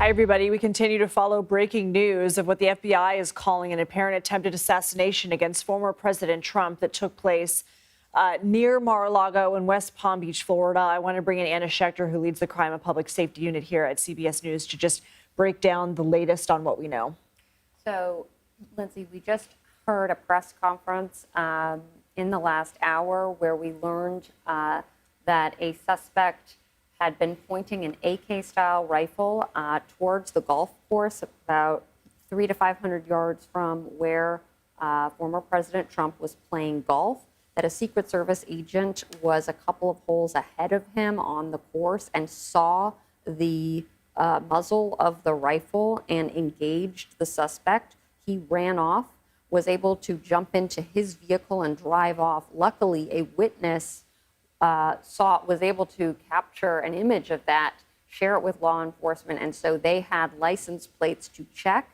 Hi, everybody. We continue to follow breaking news of what the FBI is calling an apparent attempted assassination against former President Trump that took place near Mar-a-Lago in West Palm Beach, Florida. I want to bring in Anna Schecter, who leads the Crime and Public Safety Unit here at CBS News, to just break down the latest on what we know. So, Lindsay, we just heard a press conference in the last hour where we learned that a suspect had been pointing an AK-style rifle towards the golf course about 300 to 500 yards from where former President Trump was playing golf, that a Secret Service agent was a couple of holes ahead of him on the course and saw the muzzle of the rifle and engaged the suspect. He ran off, was able to jump into his vehicle and drive off. Luckily, a witness was able to capture an image of that, share it with law enforcement, and so they had license plates to check.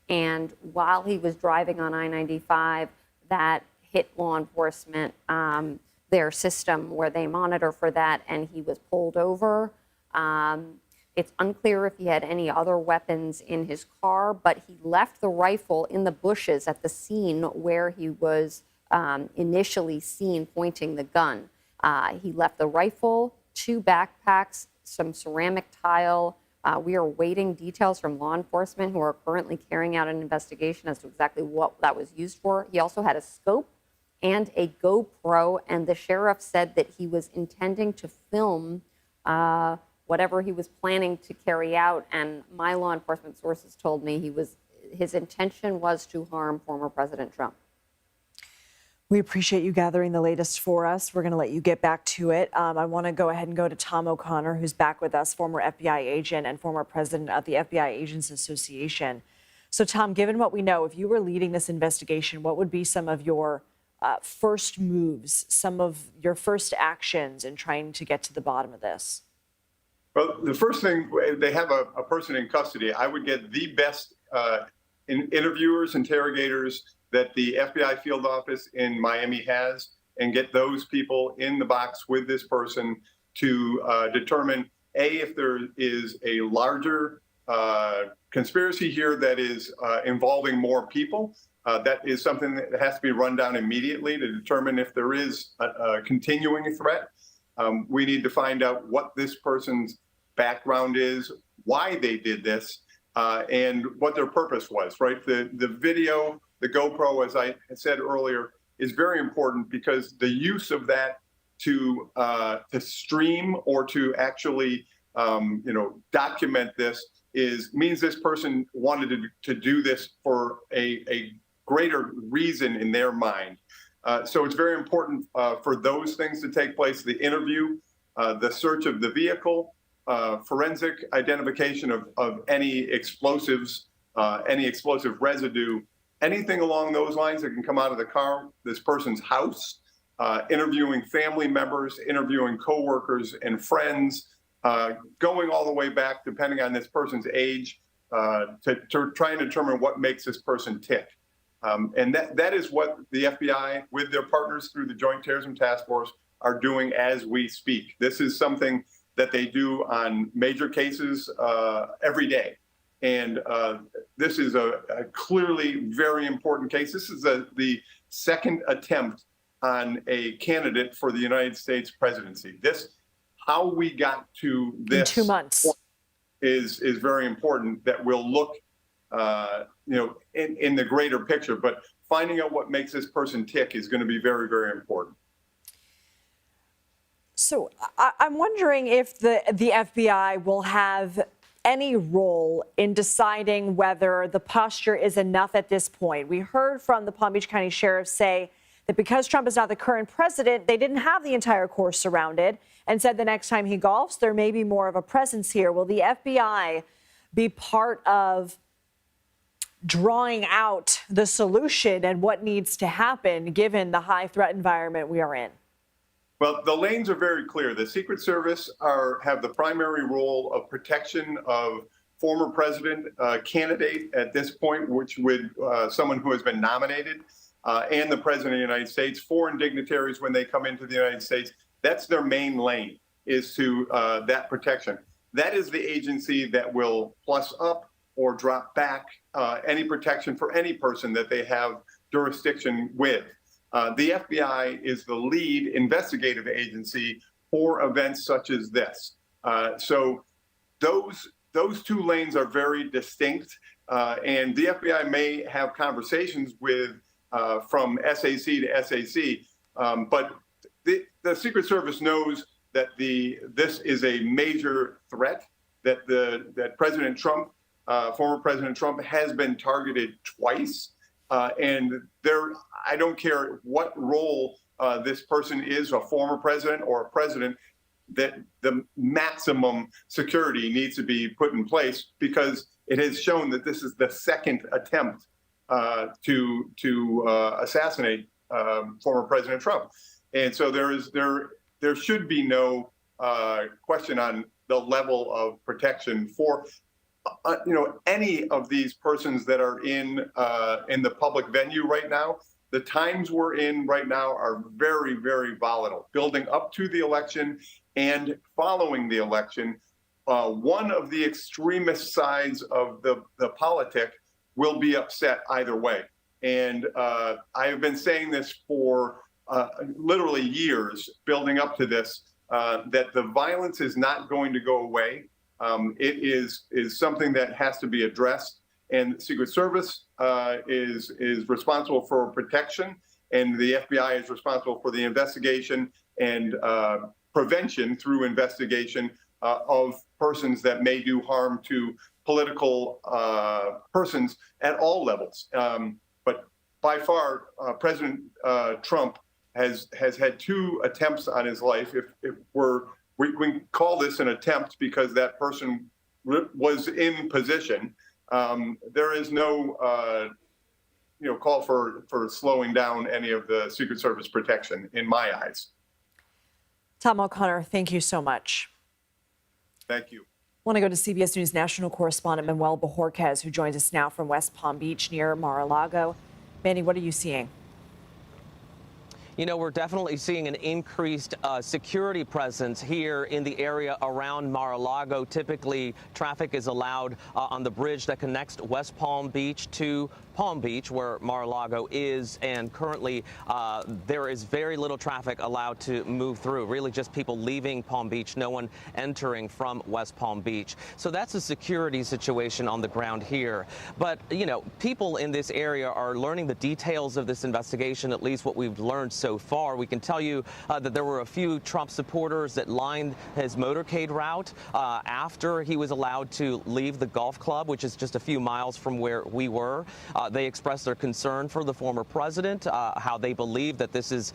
And while he was driving on I-95, that hit law enforcement, their system where they monitor for that, and he was pulled over. It's unclear if he had any other weapons in his car, but he left the rifle in the bushes at the scene where he was initially seen pointing the gun. He left the rifle, 2 backpacks, some ceramic tile. We are waiting details from law enforcement who are currently carrying out an investigation as to exactly what that was used for. He also had a scope and a GoPro, and the sheriff said that he was intending to film whatever he was planning to carry out. And my law enforcement sources told me his intention was to harm former President Trump. We appreciate you gathering the latest for us. We're going to let you get back to it. I want to go ahead and go to Tom O'Connor, who's back with us, former FBI agent and former president of the FBI Agents Association. So, Tom, given what we know, if you were leading this investigation, what would be some of your first moves, some of your first actions in trying to get to the bottom of this? Well, the first thing, they have a person in custody. I would get the best interviewers, interrogators that the FBI field office in Miami has, and get those people in the box with this person to determine, A, if there is a larger conspiracy here that is involving more people. That is something that has to be run down immediately to determine if there is a continuing threat. We need to find out what this person's background is, why they did this, and what their purpose was, right? The video, the GoPro, as I said earlier, is very important because the use of that to stream or to actually document this means this person wanted to do this for a greater reason in their mind. So it's very important for those things to take place: the interview, the search of the vehicle, forensic identification of any explosives, any explosive residue. Anything along those lines that can come out of the car, this person's house, interviewing family members, interviewing coworkers and friends, going all the way back, depending on this person's age, to try and determine what makes this person tick. And that is what the FBI, with their partners through the Joint Terrorism Task Force, are doing as we speak. This is something that they do on major cases every day. And this is a clearly very important case. This is the second attempt on a candidate for the United States presidency. How we got to this in 2 months is very important. That will look, in the greater picture. But finding out what makes this person tick is going to be very, very important. So I'm wondering if the FBI will have any role in deciding whether the posture is enough at this point. We heard from the Palm Beach County Sheriff say that because Trump is not the current president, they didn't have the entire course surrounded, and said the next time he golfs, there may be more of a presence here. Will the FBI be part of drawing out the solution and what needs to happen given the high threat environment we are in? Well, the lanes are very clear. The Secret Service have the primary role of protection of former president candidate at this point, which would someone who has been nominated, and the president of the United States. Foreign dignitaries, when they come into the United States, that's their main lane, is to that protection. that is the agency that will plus up or drop back any protection for any person that they have jurisdiction with. The FBI is the lead investigative agency for events such as this. So those two lanes are very distinct, and the FBI may have conversations with from SAC to SAC, but the Secret Service knows that this is a major threat, that President Trump, former President Trump, has been targeted twice, and I don't care what role this person is, a former president or a president, that the maximum security needs to be put in place, because it has shown that this is the second attempt to assassinate former President Trump. And so there should be no question on the level of protection for any of these persons that are in the public venue right now. The times we're in right now are very, very volatile, building up to the election and following the election. One of the extremist sides of the politic will be upset either way. And I have been saying this for literally years, building up to this, that the violence is not going to go away. It is something that has to be addressed. And the Secret Service is responsible for protection, and the FBI is responsible for the investigation and prevention through investigation of persons that may do harm to political persons at all levels. But by far, President Trump has had two attempts on his life. If we can call this an attempt because that person was in position. There is no call for slowing down any of the Secret Service protection in my eyes. Tom O'Connor, thank you so much. Thank you. I want to go to CBS News national correspondent Manuel Bojorquez, who joins us now from West Palm Beach near Mar-a-Lago. Manny, what are you seeing? You know, we're definitely seeing an increased security presence here in the area around Mar-a-Lago. Typically, traffic is allowed on the bridge that connects West Palm Beach to Palm Beach, where Mar-a-Lago is, and currently there is very little traffic allowed to move through. Really just people leaving Palm Beach, no one entering from West Palm Beach. So that's a security situation on the ground here. But, you know, people in this area are learning the details of this investigation, at least what we've learned so far. We can tell you that there were a few Trump supporters that lined his motorcade route after he was allowed to leave the golf club, which is just a few miles from where we were. They expressed their concern for the former president, how they believe that this is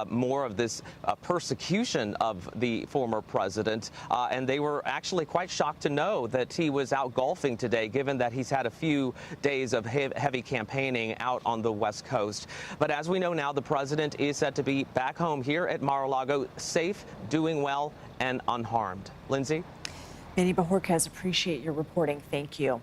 more of this persecution of the former president. And they were actually quite shocked to know that he was out golfing today, given that he's had a few days of heavy campaigning out on the West Coast. But as we know now, the president is set to be back home here at Mar-a-Lago, safe, doing well, and unharmed. Lindsay? Manny Bojorquez, appreciate your reporting. Thank you.